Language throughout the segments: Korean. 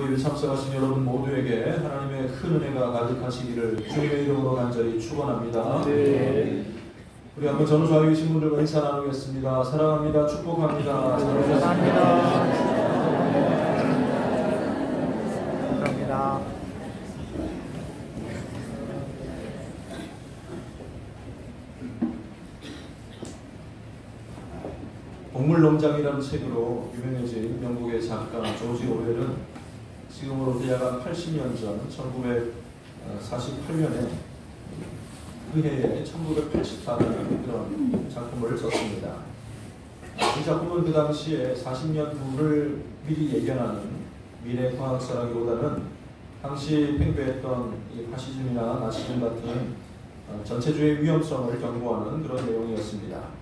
예배 참석하신 여러분 모두에게 하나님의 큰 은혜가 가득하시기를 주님의 이름으로 간절히 축원합니다. 네. 우리 한번 전우좌에 계신 분들과 인사 나누겠습니다. 사랑합니다. 축복합니다. 사랑합니다. 감사합니다. 동물농장이라는 책으로 유명해진 영국의 작가 조지 오웰은 지금으로부터 약 80년 전 1948년에 그 해에 1984라는 그런 작품을 썼습니다. 이 작품은 그 당시에 40년 후를 미리 예견하는 미래 과학서라기보다는 당시 팽배했던 이 파시즘이나 나치즘 같은 전체주의 위험성을 경고하는 그런 내용이었습니다.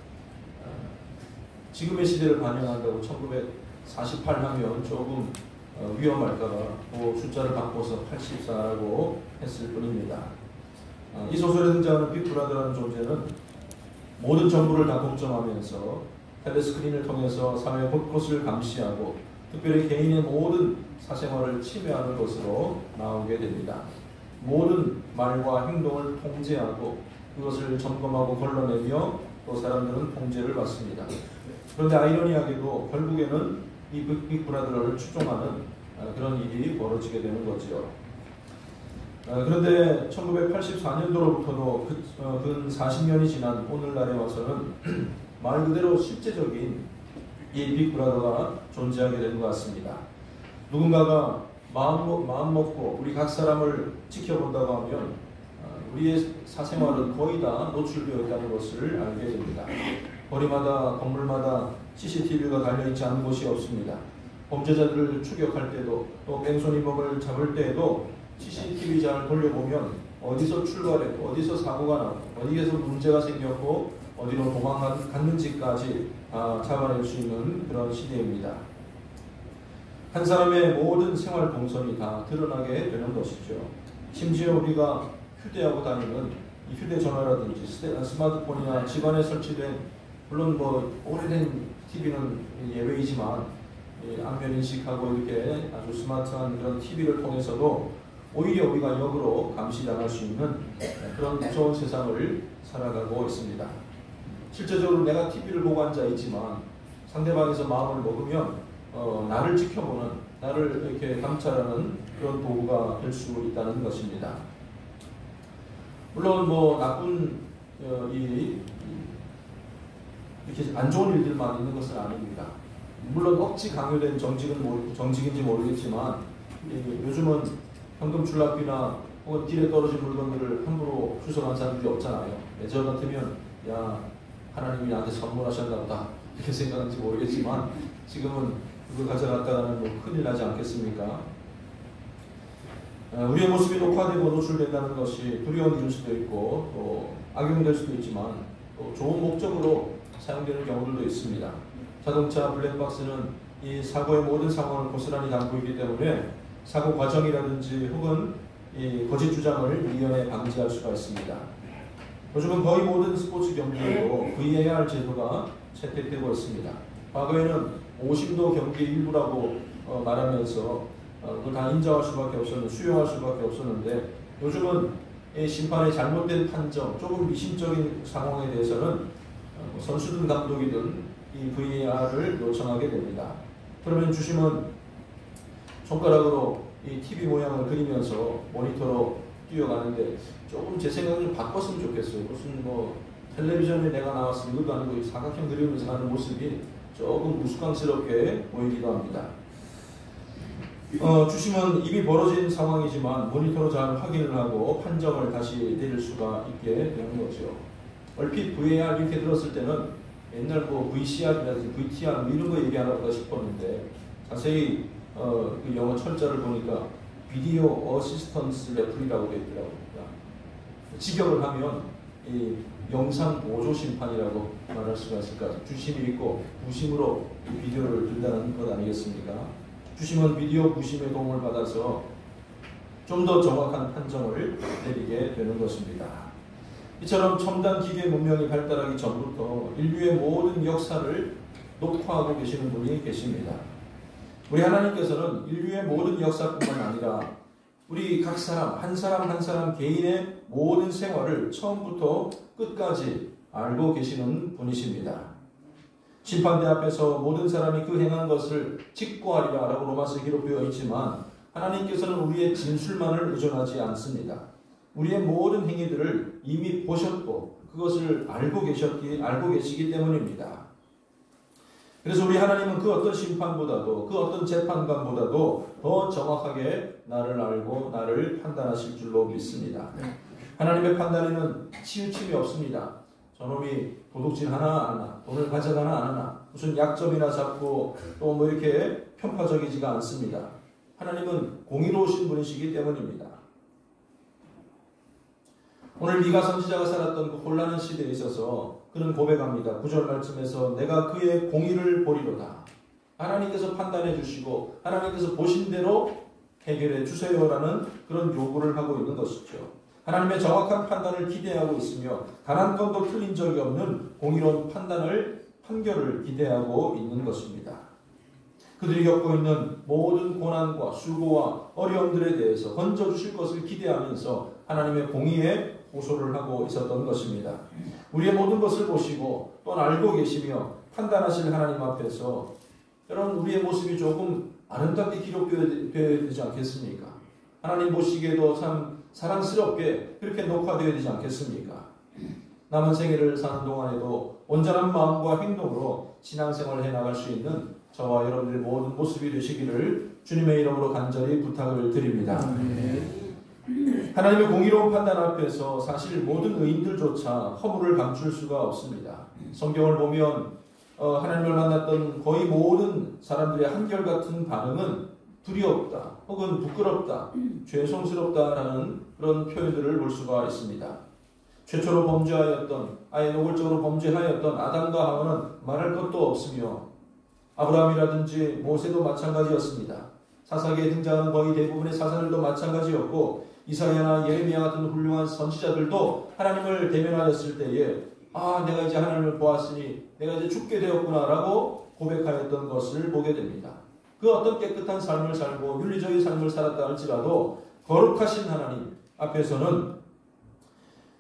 지금의 시대를 반영한다고 1948 하면 조금 위험할까봐 그 숫자를 바꿔서 84라고 했을 뿐입니다. 이 소설에 등장하는 빅브라더라는 존재는 모든 정보를 다 독점하면서 텔레스크린을 통해서 사회 곳곳을 감시하고 특별히 개인의 모든 사생활을 침해하는 것으로 나오게 됩니다. 모든 말과 행동을 통제하고 그것을 점검하고 걸러내며 또 사람들은 통제를 받습니다. 그런데 아이러니하게도 결국에는 이 빅브라더를 추종하는 그런 일이 벌어지게 되는 거죠. 그런데 1984년도로부터도 근 40년이 지난 오늘날에 와서는 말 그대로 실제적인 이 빅브라더가 존재하게 된 것 같습니다. 누군가가 마음 먹고 우리 각 사람을 지켜본다고 하면 우리의 사생활은 거의 다 노출되어 있다는 것을 알게 됩니다. 거리마다 건물마다 CCTV가 달려있지 않은 곳이 없습니다. 범죄자들을 추격할 때도 또 뺑소니범을 잡을 때에도 CCTV 잘 돌려보면 어디서 출발했고 어디서 사고가 나고 어디에서 문제가 생겼고 어디로 도망갔는지까지 잡아낼 수 있는 그런 시대입니다. 한 사람의 모든 생활 동선이 다 드러나게 되는 것이죠. 심지어 우리가 휴대하고 다니는 이 휴대전화라든지 스마트폰이나 집안에 설치된 물론 오래된 TV는 예외이지만 안면 인식하고 이렇게 아주 스마트한 그런 TV를 통해서도 오히려 우리가 역으로 감시당할 수 있는 그런 무서운 세상을 살아가고 있습니다. 실제적으로 내가 TV를 보고 앉아 있지만 상대방에서 마음을 먹으면 나를 지켜보는, 나를 이렇게 감찰하는 그런 도구가 될 수 있다는 것입니다. 물론 나쁜 이렇게 안 좋은 일들만 있는 것은 아닙니다. 물론 억지 강요된 정직인지 모르겠지만 요즘은 현금 출납비나 혹은 길에 떨어진 물건들을 함부로 주워간 사람들이 없잖아요. 저 같으면 야 하나님이 나한테 선물하셨나 보다 이렇게 생각하는지 모르겠지만 지금은 그걸 가져갔다가는 큰일 나지 않겠습니까? 우리의 모습이 녹화되고 노출된다는 것이 두려운 일일 수도 있고 또 악용될 수도 있지만 또 좋은 목적으로 사용되는 경우들도 있습니다. 자동차 블랙박스는 이 사고의 모든 상황을 고스란히 담고 있기 때문에 사고 과정이라든지 혹은 이 거짓 주장을 미연에 방지할 수가 있습니다. 요즘은 거의 모든 스포츠 경기에도 VAR 제도가 채택되고 있습니다. 과거에는 오심도 경기의 일부라고 말하면서 그걸 다 인정할 수밖에 없었는데 수용할 수밖에 없었는데 요즘은 이 심판의 잘못된 판정, 조금 미심적인 상황에 대해서는 선수든 감독이든 이 VAR을 요청하게 됩니다. 그러면 주심은 손가락으로 이 TV 모양을 그리면서 모니터로 뛰어가는데 조금 제 생각을 좀 바꿨으면 좋겠어요. 무슨 텔레비전에 내가 나왔으면 이것도 아니고 사각형 그리면서 하는 모습이 조금 우스꽝스럽게 보이기도 합니다. 주심은 이미 벌어진 상황이지만 모니터로 잘 확인을 하고 판정을 다시 내릴 수가 있게 되는 거죠. 얼핏 VAR 이렇게 들었을 때는 옛날 VCR이라든지 VTR 이런 거 얘기하나 싶었는데 자세히 그 영어 철자를 보니까 비디오 어시스턴스 레프리라고 되어 있더라고요. 직역을 하면 이 영상 보조 심판이라고 말할 수가 있을 것 같아요. 주심이 있고 부심으로 이 비디오를 든다는 것 아니겠습니까? 주심은 비디오 부심의 도움을 받아서 좀 더 정확한 판정을 내리게 되는 것입니다. 이처럼 첨단 기계 문명이 발달하기 전부터 인류의 모든 역사를 녹화하고 계시는 분이 계십니다. 우리 하나님께서는 인류의 모든 역사뿐만 아니라 우리 각 사람 한 사람 개인의 모든 생활을 처음부터 끝까지 알고 계시는 분이십니다. 심판대 앞에서 모든 사람이 그 행한 것을 직고하리라 라고 로마서에 기록되어 있지만 하나님께서는 우리의 진술만을 의존하지 않습니다. 우리의 모든 행위들을 이미 보셨고 그것을 알고 계시기 때문입니다. 그래서 우리 하나님은 그 어떤 심판보다도 그 어떤 재판관보다도 더 정확하게 나를 알고 나를 판단하실 줄로 믿습니다. 하나님의 판단에는 치우침이 없습니다. 저놈이 도둑질 하나 안 하나, 돈을 가져가나 안 하나, 무슨 약점이나 잡고 또 뭐 이렇게 편파적이지가 않습니다. 하나님은 공의로우신 분이시기 때문입니다. 오늘 미가 선지자가 살았던 그 혼란한 시대에 있어서 그는 고백합니다. 9절 말씀에서 내가 그의 공의를 보리로다. 하나님께서 판단해 주시고 하나님께서 보신 대로 해결해 주세요라는 그런 요구를 하고 있는 것이죠. 하나님의 정확한 판단을 기대하고 있으며 단 한 건도 틀린 적이 없는 공의로운 판결을 기대하고 있는 것입니다. 그들이 겪고 있는 모든 고난과 수고와 어려움들에 대해서 건져주실 것을 기대하면서 하나님의 공의에 호소를 하고 있었던 것입니다. 우리의 모든 것을 보시고 또 알고 계시며 판단하실 하나님 앞에서 여러분 우리의 모습이 조금 아름답게 기록되어야 되지 않겠습니까? 하나님 보시기에도 참 사랑스럽게 그렇게 녹화되어야 되지 않겠습니까? 남은 생애를 사는 동안에도 온전한 마음과 행동으로 신앙생활을 해나갈 수 있는 저와 여러분들의 모든 모습이 되시기를 주님의 이름으로 간절히 부탁을 드립니다. 하나님의 공의로운 판단 앞에서 사실 모든 의인들조차 허물을 감출 수가 없습니다. 성경을 보면 하나님을 만났던 거의 모든 사람들의 한결같은 반응은 두렵다 혹은 부끄럽다, 죄송스럽다라는 그런 표현들을 볼 수가 있습니다. 최초로 범죄하였던 아예 노골적으로 범죄하였던 아담과 하와는 말할 것도 없으며 아브라함이라든지 모세도 마찬가지였습니다. 사사기에 등장하는 거의 대부분의 사사들도 마찬가지였고 이사야나 예레미야 같은 훌륭한 선지자들도 하나님을 대면하였을 때에 내가 이제 하나님을 보았으니 내가 이제 죽게 되었구나 라고 고백하였던 것을 보게 됩니다. 그 어떤 깨끗한 삶을 살고 윤리적인 삶을 살았다 할지라도 거룩하신 하나님 앞에서는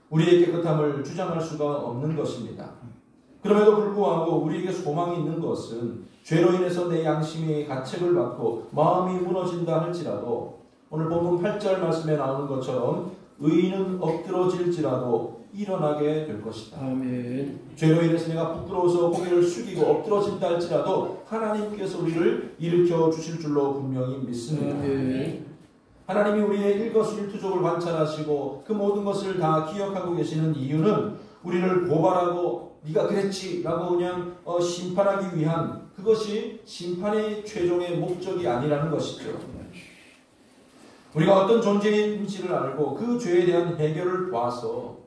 우리의 깨끗함을 주장할 수가 없는 것입니다. 그럼에도 불구하고 우리에게 소망이 있는 것은 죄로 인해서 내 양심이 가책을 받고 마음이 무너진다 할지라도 오늘 본문 8절 말씀에 나오는 것처럼 의인은 엎드러질지라도 일어나게 될 것이다. 아멘. 죄로 인해서 내가 부끄러워서 고개를 숙이고 엎드러진다 할지라도 하나님께서 우리를 일으켜 주실 줄로 분명히 믿습니다. 아멘. 하나님이 우리의 일거수일투족을 관찰하시고 그 모든 것을 다 기억하고 계시는 이유는 우리를 고발하고 네가 그랬지 라고 그냥 심판하기 위한 그것이 심판의 최종의 목적이 아니라는 것이죠. 우리가 어떤 존재인지를 알고 그 죄에 대한 해결을 봐서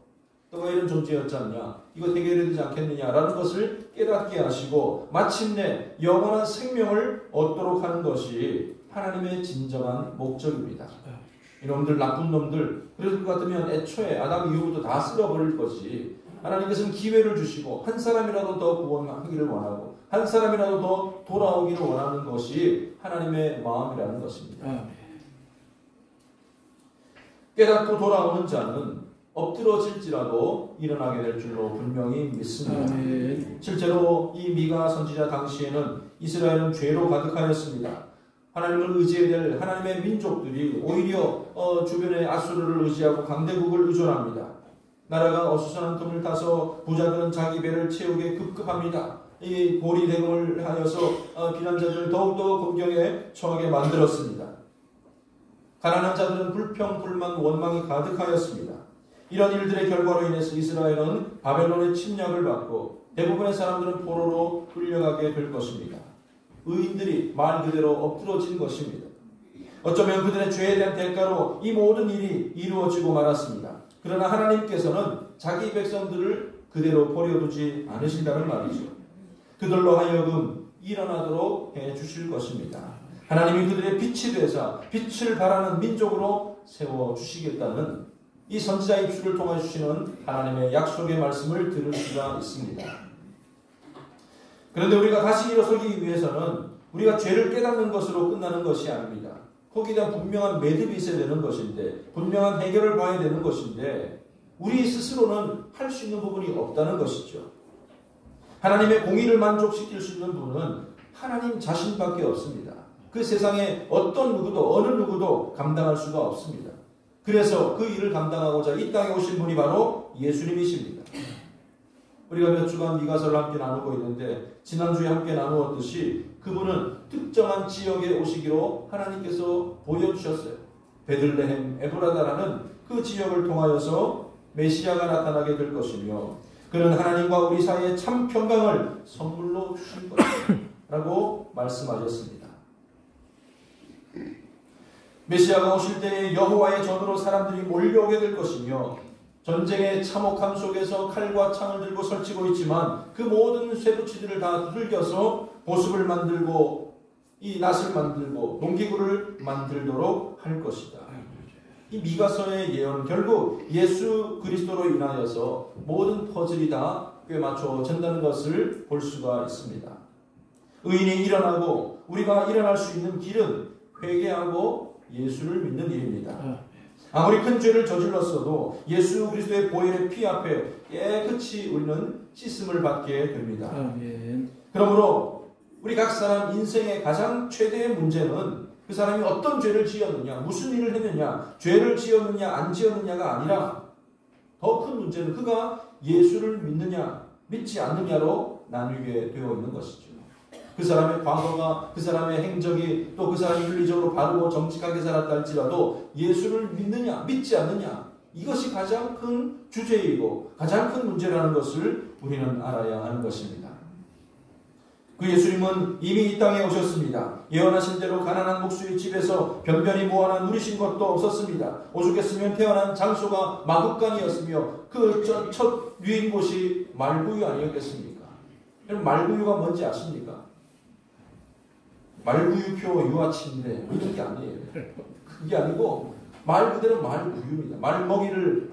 너가 이런 존재였지 않냐, 이거 해결해야 되지 않겠느냐라는 것을 깨닫게 하시고 마침내 영원한 생명을 얻도록 하는 것이 하나님의 진정한 목적입니다. 이놈들 나쁜 놈들 그럴 것 같으면 애초에 아담 이후부터 다 쓸어버릴 것이 하나님께서는 기회를 주시고 한 사람이라도 더 구원하기를 원하고 한 사람이라도 더 돌아오기를 원하는 것이 하나님의 마음이라는 것입니다. 깨닫고 돌아오는 자는 엎드러질지라도 일어나게 될 줄로 분명히 믿습니다. 실제로 이 미가 선지자 당시에는 이스라엘은 죄로 가득하였습니다. 하나님을 의지해야 될 하나님의 민족들이 오히려 주변의 아수르를 의지하고 강대국을 의존합니다. 나라가 어수선한 틈을 타서 부자들은 자기 배를 채우게 급급합니다. 이 고리대금을 하여서 비난자들을 더욱더 공경에 처하게 만들었습니다. 가난한 자들은 불평, 불만, 원망이 가득하였습니다. 이런 일들의 결과로 인해서 이스라엘은 바벨론의 침략을 받고 대부분의 사람들은 포로로 끌려가게 될 것입니다. 의인들이 말 그대로 엎드러진 것입니다. 어쩌면 그들의 죄에 대한 대가로 이 모든 일이 이루어지고 말았습니다. 그러나 하나님께서는 자기 백성들을 그대로 버려두지 않으신다는 말이죠. 그들로 하여금 일어나도록 해주실 것입니다. 하나님이 그들의 빛이 되사 빛을 발하는 민족으로 세워주시겠다는 이 선지자 입술을 통해 주시는 하나님의 약속의 말씀을 들을 수가 있습니다. 그런데 우리가 다시 일어서기 위해서는 우리가 죄를 깨닫는 것으로 끝나는 것이 아닙니다. 거기에 대한 분명한 매듭이 있어야 되는 것인데, 분명한 해결을 봐야 되는 것인데, 우리 스스로는 할 수 있는 부분이 없다는 것이죠. 하나님의 공의를 만족시킬 수 있는 분은 하나님 자신밖에 없습니다. 그 세상에 어떤 누구도, 어느 누구도 감당할 수가 없습니다. 그래서 그 일을 감당하고자 이 땅에 오신 분이 바로 예수님이십니다. 우리가 몇 주간 미가서를 함께 나누고 있는데, 지난주에 함께 나누었듯이 그분은 특정한 지역에 오시기로 하나님께서 보여주셨어요. 베들레헴 에브라다라는 그 지역을 통하여서 메시아가 나타나게 될 것이며, 그는 하나님과 우리 사이에 참 평강을 선물로 주신 것이라고 말씀하셨습니다. 메시아가 오실 때에 여호와의 전으로 사람들이 몰려오게 될 것이며, 전쟁의 참혹함 속에서 칼과 창을 들고 설치고 있지만 그 모든 쇠붙이들을 다 두들겨서 보습을 만들고 이 낫을 만들고 농기구를 만들도록 할 것이다. 이 미가서의 예언은 결국 예수 그리스도로 인하여서 모든 퍼즐이 다 꿰맞춰진다는 것을 볼 수가 있습니다. 의인이 일어나고 우리가 일어날 수 있는 길은 회개하고 예수를 믿는 일입니다. 아무리 큰 죄를 저질렀어도 예수 그리스도의 보혈의 피 앞에 깨끗이 우리는 씻음을 받게 됩니다. 그러므로 우리 각 사람 인생의 가장 최대의 문제는 그 사람이 어떤 죄를 지었느냐, 무슨 일을 했느냐, 죄를 지었느냐 안 지었느냐가 아니라 더 큰 문제는 그가 예수를 믿느냐 믿지 않느냐로 나뉘게 되어 있는 것이죠. 그 사람의 과거가, 그 사람의 행적이, 또 그 사람이 윤리적으로 바르고 정직하게 살았다 할지라도 예수를 믿느냐 믿지 않느냐, 이것이 가장 큰 주제이고 가장 큰 문제라는 것을 우리는 알아야 하는 것입니다. 그 예수님은 이미 이 땅에 오셨습니다. 예언하신 대로 가난한 목수의 집에서 변변히 모아나 누리신 것도 없었습니다. 오죽했으면 태어난 장소가 마국간이었으며 그 첫 유인 곳이 말구유 아니었겠습니까? 여러분, 말구유가 뭔지 아십니까? 말구유표 유아치인데 이런 게 아니에요. 그게 아니고 말 그대로 말구유입니다. 말 먹이를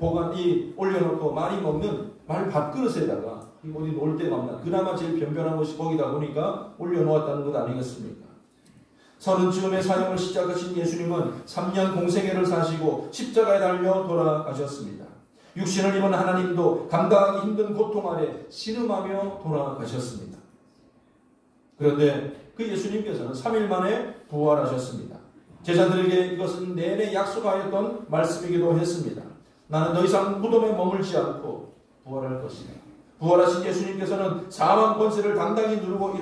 올려놓고 말이 먹는 말 밥그릇에다가 어디 놀 데가 없나, 그나마 제일 변변한 곳이 거기다 보니까 올려놓았다는 것 아니겠습니까? 30쯤에 사역을 시작하신 예수님은 3년 공생애를 사시고 십자가에 달려 돌아가셨습니다. 육신을 입은 하나님도 감당하기 힘든 고통 아래 신음하며 돌아가셨습니다. 그런데 그 예수님께서는 3일 만에 부활하셨습니다. 제자들에게 이것은 내내 약속하였던 말씀이기도 했습니다. 나는 더 이상 무덤에 머물지 않고 부활할 것이다. 부활하신 예수님께서는 사망 권세를 당당히 누르고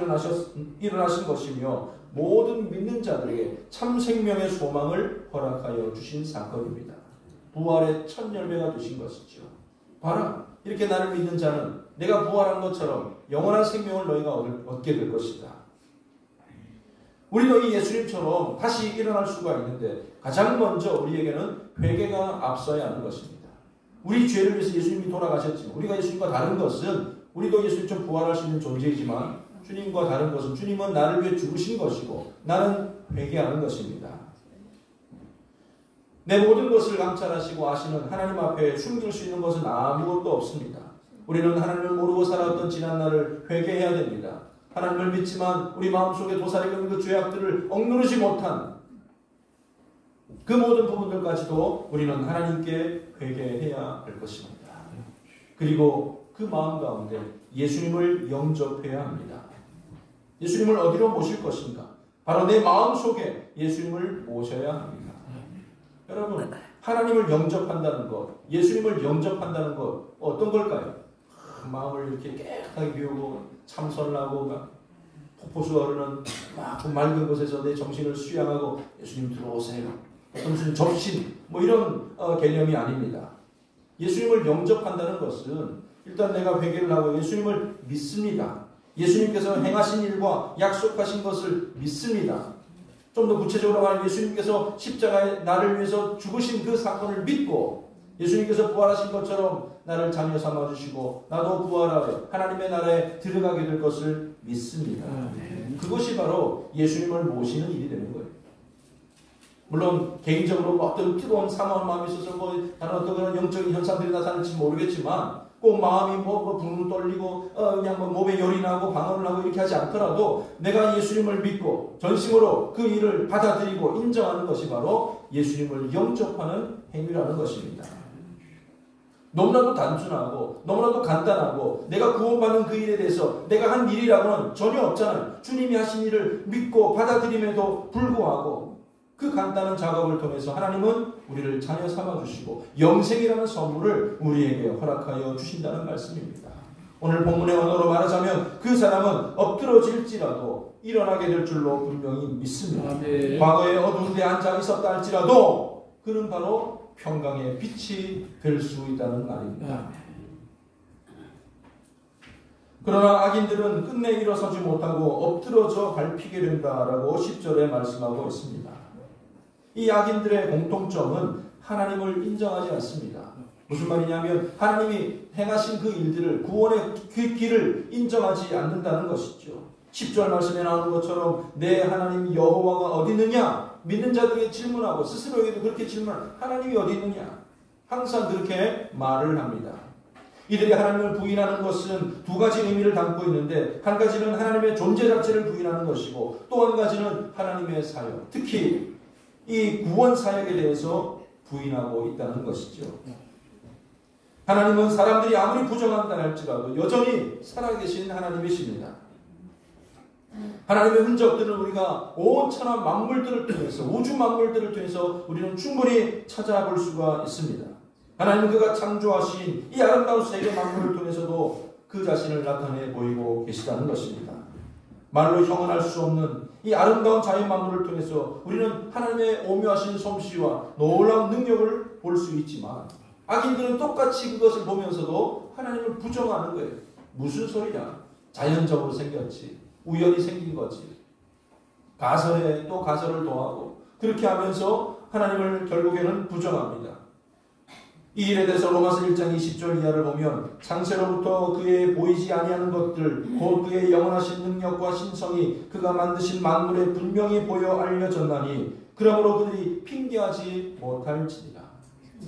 일어나신 것이며 모든 믿는 자들에게 참 생명의 소망을 허락하여 주신 사건입니다. 부활의 첫 열매가 되신 것이죠. 봐라, 이렇게 나를 믿는 자는 내가 부활한 것처럼 영원한 생명을 너희가 얻게 될 것이다. 우리도 이 예수님처럼 다시 일어날 수가 있는데 가장 먼저 우리에게는 회개가 앞서야 하는 것입니다. 우리 죄를 위해서 예수님이 돌아가셨지만, 우리가 예수님과 다른 것은 우리도 예수님처럼 부활할 수 있는 존재이지만 주님과 다른 것은 주님은 나를 위해 죽으신 것이고 나는 회개하는 것입니다. 내 모든 것을 감찰하시고 아시는 하나님 앞에 숨길 수 있는 것은 아무것도 없습니다. 우리는 하나님을 모르고 살아왔던 지난 날을 회개해야 됩니다. 하나님을 믿지만 우리 마음속에 도사리고 있는 그 죄악들을 억누르지 못한 그 모든 부분들까지도 우리는 하나님께 회개해야 할 것입니다. 그리고 그 마음 가운데 예수님을 영접해야 합니다. 예수님을 어디로 모실 것인가? 바로 내 마음 속에 예수님을 모셔야 합니다. 여러분, 하나님을 영접한다는 것, 예수님을 영접한다는 것 어떤 걸까요? 마음을 이렇게 깨끗하게 비우고 참선하고 폭포수가 흐르는 막 맑은 곳에서 내 정신을 수양하고 예수님 들어오세요. 무슨 접신 이런 개념이 아닙니다. 예수님을 영접한다는 것은 일단 내가 회개를 하고 예수님을 믿습니다. 예수님께서 행하신 일과 약속하신 것을 믿습니다. 좀 더 구체적으로 말하면 예수님께서 십자가에 나를 위해서 죽으신 그 사건을 믿고 예수님께서 부활하신 것처럼 나를 자녀 삼아주시고 나도 부활하여 하나님의 나라에 들어가게 될 것을 믿습니다. 그것이 바로 예수님을 모시는 일이 되는 거예요. 물론 개인적으로 어떤 뜨거운 사모한 마음이 있어서 다른 어떤 그런 영적인 현상들이 나타날지 모르겠지만 꼭 마음이 붕 떨리고 그냥 몸에 열이 나고 방언을 하고 이렇게 하지 않더라도 내가 예수님을 믿고 전심으로 그 일을 받아들이고 인정하는 것이 바로 예수님을 영접하는 행위라는 것입니다. 너무나도 단순하고 너무나도 간단하고 내가 구원받는 그 일에 대해서 내가 한 일이라고는 전혀 없잖아요. 주님이 하신 일을 믿고 받아들임에도 불구하고 그 간단한 작업을 통해서 하나님은 우리를 자녀 삼아주시고 영생이라는 선물을 우리에게 허락하여 주신다는 말씀입니다. 오늘 본문의 언어로 말하자면 그 사람은 엎드러질지라도 일어나게 될 줄로 분명히 믿습니다. 아멘. 과거에 어두운 데 앉아 있었다 할지라도 그는 바로 평강의 빛이 될 수 있다는 말입니다. 그러나 악인들은 끝내 일어서지 못하고 엎드러져 밟히게 된다라고 10절에 말씀하고 있습니다. 이 악인들의 공통점은 하나님을 인정하지 않습니다. 무슨 말이냐면 하나님이 행하신 그 일들을 구원의 그 길을 인정하지 않는다는 것이죠. 10절 말씀에 나오는 것처럼 내 하나님 여호와가 어디 있느냐? 믿는 자들에게 질문하고 스스로에게도 그렇게 질문하고 하나님이 어디 있느냐? 항상 그렇게 말을 합니다. 이들이 하나님을 부인하는 것은 두 가지 의미를 담고 있는데 한 가지는 하나님의 존재 자체를 부인하는 것이고 또 한 가지는 하나님의 사역, 특히 이 구원 사역에 대해서 부인하고 있다는 것이죠. 하나님은 사람들이 아무리 부정한다 할지라도 여전히 살아계신 하나님이십니다. 하나님의 흔적들을 우리가 온 천하 만물들을 통해서 우주 만물들을 통해서 우리는 충분히 찾아볼 수가 있습니다. 하나님은 그가 창조하신 이 아름다운 세계 만물을 통해서도 그 자신을 나타내 보이고 계시다는 것입니다. 말로 형언할 수 없는 이 아름다운 자연 만물을 통해서 우리는 하나님의 오묘하신 솜씨와 놀라운 능력을 볼 수 있지만 악인들은 똑같이 그것을 보면서도 하나님을 부정하는 거예요. 무슨 소리야? 자연적으로 생겼지. 우연히 생긴 거지. 가설에 또 가설을 더하고 그렇게 하면서 하나님을 결국에는 부정합니다. 이 일에 대해서 로마서 1장 20절 이하를 보면 창세로부터 그의 보이지 아니하는 것들 곧 그의 영원하신 능력과 신성이 그가 만드신 만물에 분명히 보여 알려졌나니 그러므로 그들이 핑계하지 못할지니라.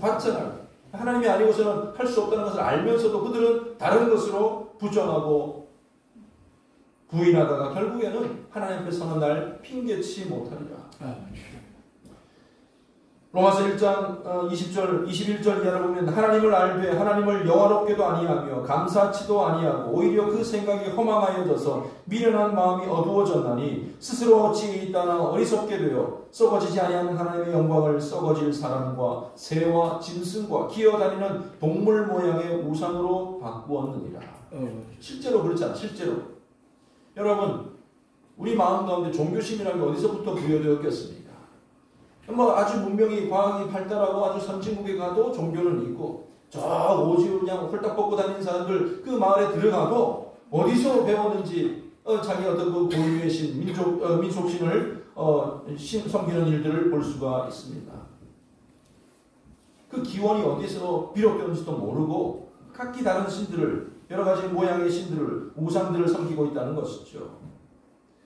봤잖아요. 하나님이 아니고서는 할 수 없다는 것을 알면서도 그들은 다른 것으로 부정하고 부인하다가 결국에는 하나님 앞에 서는 날 핑계치 못하리라. 로마서 1장 20절, 21절 이하를 보면 하나님을 알되 하나님을 영화롭게도 아니하며 감사치도 아니하고 오히려 그 생각이 허망하여져서 미련한 마음이 어두워졌나니 스스로 어찌 있다나 어리석게 되어 썩어지지 아니하는 하나님의 영광을 썩어질 사람과 새와 짐승과 기어다니는 동물 모양의 우상으로 바꾸었느니라. 실제로 그렇잖아. 실제로. 여러분, 우리 마음 가운데 종교심이라는 게 어디서부터 부여되었겠습니까? 아주 문명이 과학이 발달하고 아주 선진국에 가도 종교는 있고 저 오지 그냥 홀딱 벗고 다니는 사람들 그 마을에 들어가도 어디서 배웠는지 자기 어떤 그 고유의 신, 민속신을 섬기는 일들을 볼 수가 있습니다. 그 기원이 어디서 비롯되었는지도 모르고 각기 다른 신들을 여러 가지 모양의 신들을 우상들을 섬기고 있다는 것이죠.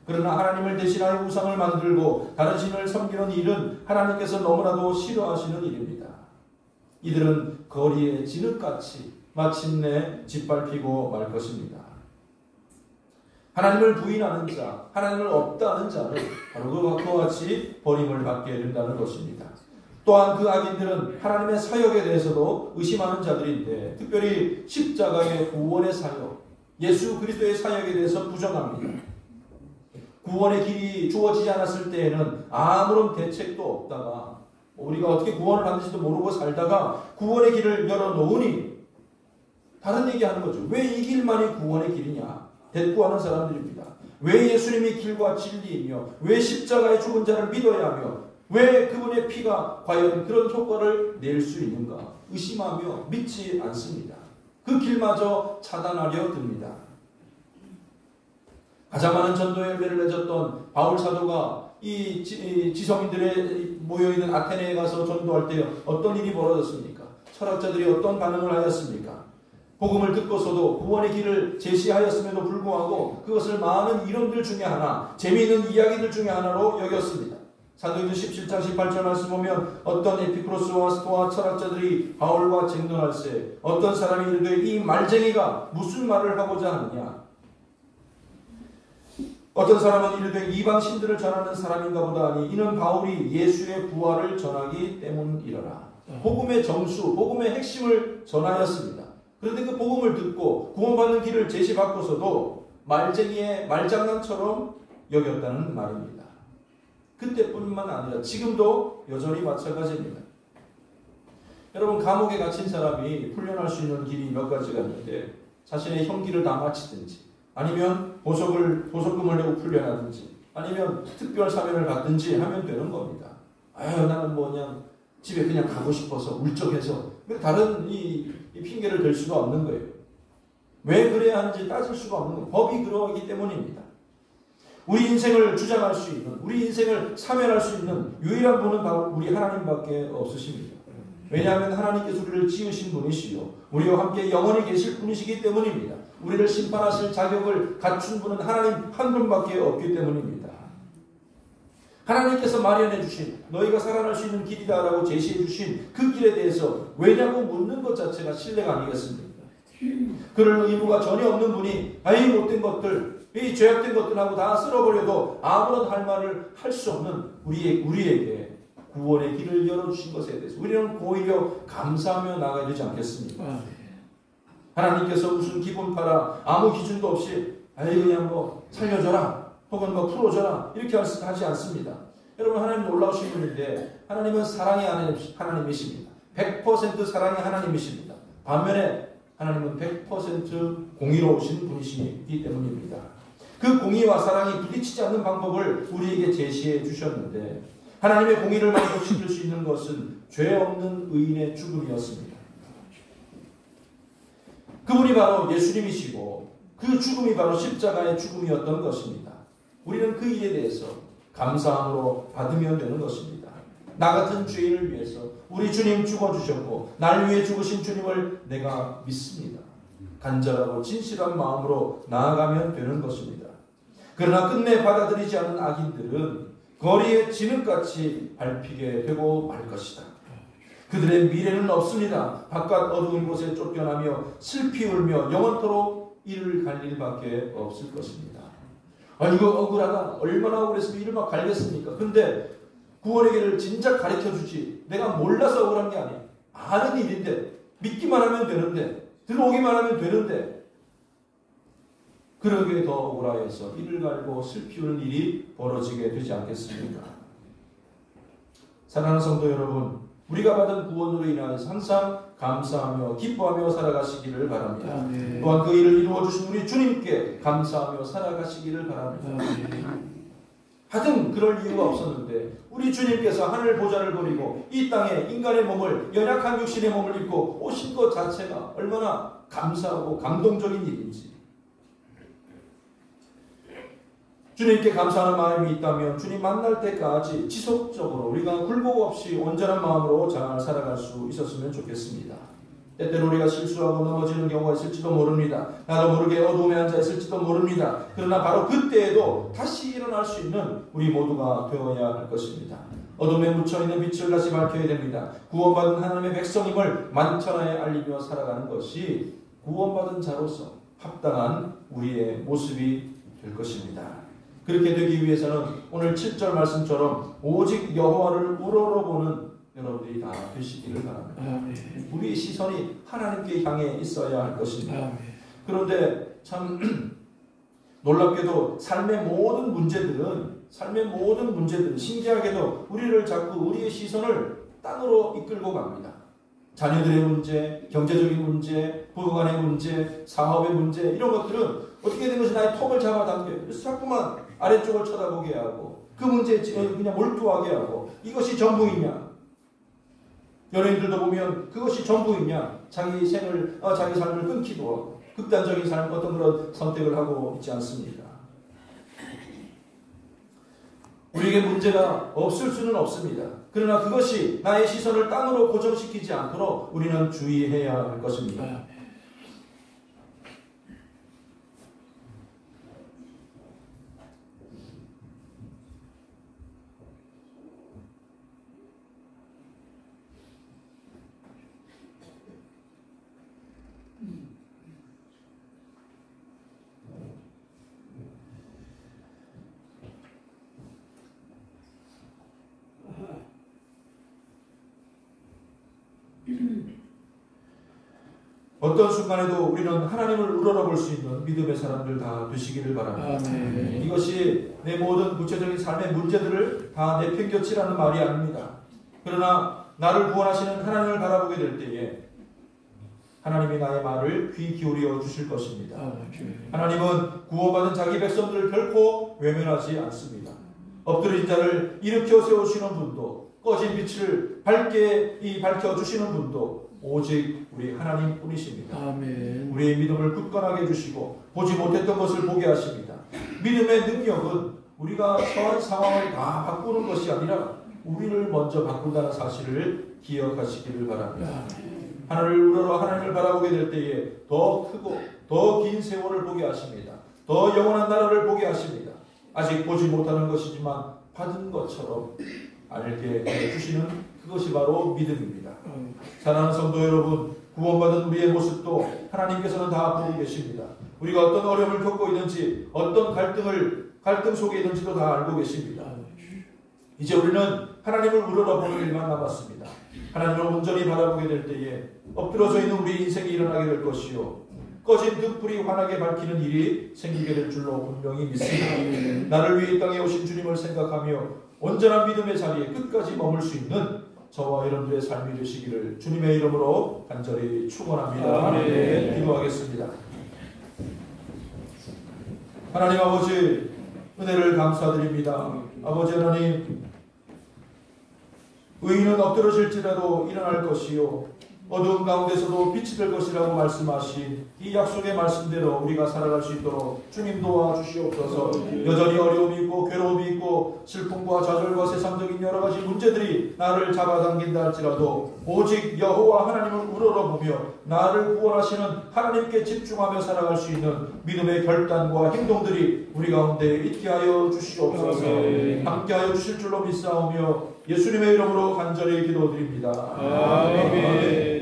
그러나 하나님을 대신하여 우상을 만들고 다른 신을 섬기는 일은 하나님께서 너무나도 싫어하시는 일입니다. 이들은 거리의 진흙같이 마침내 짓밟히고 말 것입니다. 하나님을 부인하는 자, 하나님을 없다는 자는 바로 그와 같이 버림을 받게 된다는 것입니다. 또한 그 악인들은 하나님의 사역에 대해서도 의심하는 자들인데 특별히 십자가의 구원의 사역, 예수 그리스도의 사역에 대해서 부정합니다. 구원의 길이 주어지지 않았을 때에는 아무런 대책도 없다가 우리가 어떻게 구원을 받는지도 모르고 살다가 구원의 길을 열어놓으니 다른 얘기하는 거죠. 왜 이 길만이 구원의 길이냐? 대꾸하는 사람들입니다. 왜 예수님이 길과 진리이며 왜 십자가의 죽은 자를 믿어야 하며 왜 그분의 피가 과연 그런 효과를 낼 수 있는가? 의심하며 믿지 않습니다. 그 길마저 차단하려 듭니다. 가장 많은 전도의 열매를 맺었던 바울 사도가 이 지성인들의 모여있는 아테네에 가서 전도할 때 어떤 일이 벌어졌습니까? 철학자들이 어떤 반응을 하였습니까? 복음을 듣고서도 구원의 길을 제시하였음에도 불구하고 그것을 많은 이론들 중에 하나, 재미있는 이야기들 중에 하나로 여겼습니다. 사도행전 17장 18절 말씀 보면 어떤 에피쿠로스와 스토아 철학자들이 바울과 쟁론할세 어떤 사람이 이르되 이 말쟁이가 무슨 말을 하고자 하느냐. 어떤 사람은 이르되 이방 신들을 전하는 사람인가 보다 하니 이는 바울이 예수의 부활을 전하기 때문이라라. 복음의 정수, 복음의 핵심을 전하였습니다. 그런데 그 복음을 듣고 구원받는 길을 제시받고서도 말쟁이의 말장난처럼 여겼다는 말입니다. 그때뿐만 아니라 지금도 여전히 마찬가지입니다. 여러분, 감옥에 갇힌 사람이 풀려날 수 있는 길이 몇 가지가 있는데 자신의 형기를 다 마치든지 아니면 보석금을 내고 풀려나든지 아니면 특별 사면을 받든지 하면 되는 겁니다. 아유, 나는 뭐 그냥 집에 그냥 가고 싶어서 울적해서 다른 이 핑계를 댈 수가 없는 거예요. 왜 그래야 하는지 따질 수가 없는 거예요. 법이 그러기 때문입니다. 우리 인생을 주장할 수 있는, 우리 인생을 사면할 수 있는 유일한 분은 바로 우리 하나님밖에 없으십니다. 왜냐하면 하나님께서 우리를 지으신 분이시요 우리와 함께 영원히 계실 분이시기 때문입니다. 우리를 심판하실 자격을 갖춘 분은 하나님 한 분밖에 없기 때문입니다. 하나님께서 마련해 주신 너희가 살아날 수 있는 길이다라고 제시해 주신 그 길에 대해서 왜냐고 묻는 것 자체가 신뢰가 아니겠습니까? 그럴 의무가 전혀 없는 분이 이 못된 것들, 이 죄악된 것들하고 다 쓸어버려도 아무런 할 말을 할 수 없는 우리에게 구원의 길을 열어주신 것에 대해서 우리는 오히려 감사하며 나가야 되지 않겠습니까? 하나님께서 무슨 기분 팔아 아무 기준도 없이 그냥 뭐 살려줘라 혹은 뭐 풀어줘라 이렇게 하지 않습니다. 여러분, 하나님 놀라우신 분인데 하나님은 사랑의 하나님이십니다. 100% 사랑의 하나님이십니다. 반면에 하나님은 100% 공의로우신 분이시기 때문입니다. 그 공의와 사랑이 부딪히지 않는 방법을 우리에게 제시해 주셨는데 하나님의 공의를 만족시킬 수 있는 것은 죄 없는 의인의 죽음이었습니다. 그분이 바로 예수님이시고 그 죽음이 바로 십자가의 죽음이었던 것입니다. 우리는 그 일에 대해서 감사함으로 받으면 되는 것입니다. 나 같은 죄인을 위해서 우리 주님 죽어주셨고 날 위해 죽으신 주님을 내가 믿습니다. 간절하고 진실한 마음으로 나아가면 되는 것입니다. 그러나 끝내 받아들이지 않은 악인들은 거리에 진흙같이 밟히게 되고 말 것이다. 그들의 미래는 없습니다. 바깥 어두운 곳에 쫓겨나며 슬피 울며 영원토록 이를 갈 일밖에 없을 것입니다. 이거 억울하다. 얼마나 억울했으면 이를 막 갈겠습니까? 근데 구원의 길을 진작 가르쳐주지. 내가 몰라서 억울한 게 아니야. 아는 일인데 믿기만 하면 되는데 들어오기만 하면 되는데 그러기에 더 억울하여서 이를 갈고 슬피 우는 일이 벌어지게 되지 않겠습니까? 사랑하는 성도 여러분, 우리가 받은 구원으로 인하여서 항상 감사하며 기뻐하며 살아가시기를 바랍니다. 아멘. 또한 그 일을 이루어주신 우리 주님께 감사하며 살아가시기를 바랍니다. 하여튼 그럴 이유가 없었는데 우리 주님께서 하늘 보좌를 버리고 이 땅에 인간의 몸을 연약한 육신의 몸을 입고 오신 것 자체가 얼마나 감사하고 감동적인 일인지 주님께 감사하는 마음이 있다면 주님 만날 때까지 지속적으로 우리가 굴곡 없이 온전한 마음으로 잘 살아갈 수 있었으면 좋겠습니다. 때때로 우리가 실수하고 넘어지는 경우가 있을지도 모릅니다. 나도 모르게 어두움에 앉아 있을지도 모릅니다. 그러나 바로 그때에도 다시 일어날 수 있는 우리 모두가 되어야 할 것입니다. 어둠에 묻혀있는 빛을 다시 밝혀야 됩니다. 구원받은 하나님의 백성임을 만천하에 알리며 살아가는 것이 구원받은 자로서 합당한 우리의 모습이 될 것입니다. 그렇게 되기 위해서는 오늘 7절 말씀처럼 오직 여호와를 우러러보는 여러분들이 다 되시기를 바랍니다. 아멘. 우리의 시선이 하나님께 향해 있어야 할 것입니다. 아멘. 그런데 참 놀랍게도 삶의 모든 문제들은 신기하게도 우리를 자꾸 우리의 시선을 땅으로 이끌고 갑니다. 자녀들의 문제, 경제적인 문제, 부부 간의 문제, 사업의 문제 이런 것들은 어떻게 된 것이 나의 턱을 잡아당겨요. 그래서 자꾸만 아래쪽을 쳐다보게 하고 그 문제에 그냥 몰두하게 하고 이것이 전부이냐. 연예인들도 보면 그것이 전부이냐. 자기 삶을 끊기도 하고 극단적인 삶 어떤 그런 선택을 하고 있지 않습니까? 우리에게 문제가 없을 수는 없습니다. 그러나 그것이 나의 시선을 땅으로 고정시키지 않도록 우리는 주의해야 할 것입니다. 어떤 순간에도 우리는 하나님을 우러러볼 수 있는 믿음의 사람들 다 되시기를 바랍니다. 아멘. 이것이 내 모든 구체적인 삶의 문제들을 다 내팽겨치라는 말이 아닙니다. 그러나 나를 구원하시는 하나님을 바라보게 될 때에 하나님이 나의 말을 귀 기울여 주실 것입니다. 하나님은 구원받은 자기 백성들을 결코 외면하지 않습니다. 엎드린 자를 일으켜 세우시는 분도, 꺼진 빛을 밝게 밝혀주시는 분도 오직 우리 하나님 뿐이십니다. 아멘. 우리의 믿음을 굳건하게 해주시고 보지 못했던 것을 보게 하십니다. 믿음의 능력은 우리가 처한 상황을 다 바꾸는 것이 아니라 우리를 먼저 바꾼다는 사실을 기억하시기를 바랍니다. 하늘을 우러러 하나님을 바라보게 될 때에 더 크고 더 긴 세월을 보게 하십니다. 더 영원한 나라를 보게 하십니다. 아직 보지 못하는 것이지만 받은 것처럼 알게 해주시는 그것이 바로 믿음입니다. 사랑하는 성도 여러분, 구원받은 우리의 모습도 하나님께서는 다 보고 계십니다. 우리가 어떤 어려움을 겪고 있는지, 어떤 갈등 속에 있는지도 다 알고 계십니다. 이제 우리는 하나님을 우러러보는 일만 남았습니다. 하나님을 온전히 바라보게 될 때에 엎드러져 있는 우리 인생이 일어나게 될 것이요, 꺼진 등불이 환하게 밝히는 일이 생기게 될 줄로 분명히 믿습니다. 나를 위해 이 땅에 오신 주님을 생각하며 온전한 믿음의 자리에 끝까지 머물 수 있는 저와 여러분들의 삶이 되시기를 주님의 이름으로 간절히 축원합니다. 기도하겠습니다. 하나님 아버지, 은혜를 감사드립니다. 아버지 하나님, 의인은 엎드러질지라도 일어날 것이요 어두운 가운데서도 빛이 될 것이라고 말씀하신 이 약속의 말씀대로 우리가 살아갈 수 있도록 주님 도와주시옵소서. 여전히 어려움이 있고 괴로움이 있고 슬픔과 좌절과 세상적인 여러 가지 문제들이 나를 잡아당긴다 할지라도 오직 여호와 하나님을 우러러보며 나를 구원하시는 하나님께 집중하며 살아갈 수 있는 믿음의 결단과 행동들이 우리 가운데 있게 하여 주시옵소서. 함께하여 주실 줄로 믿사오며 예수님의 이름으로 간절히 기도드립니다. 아멘.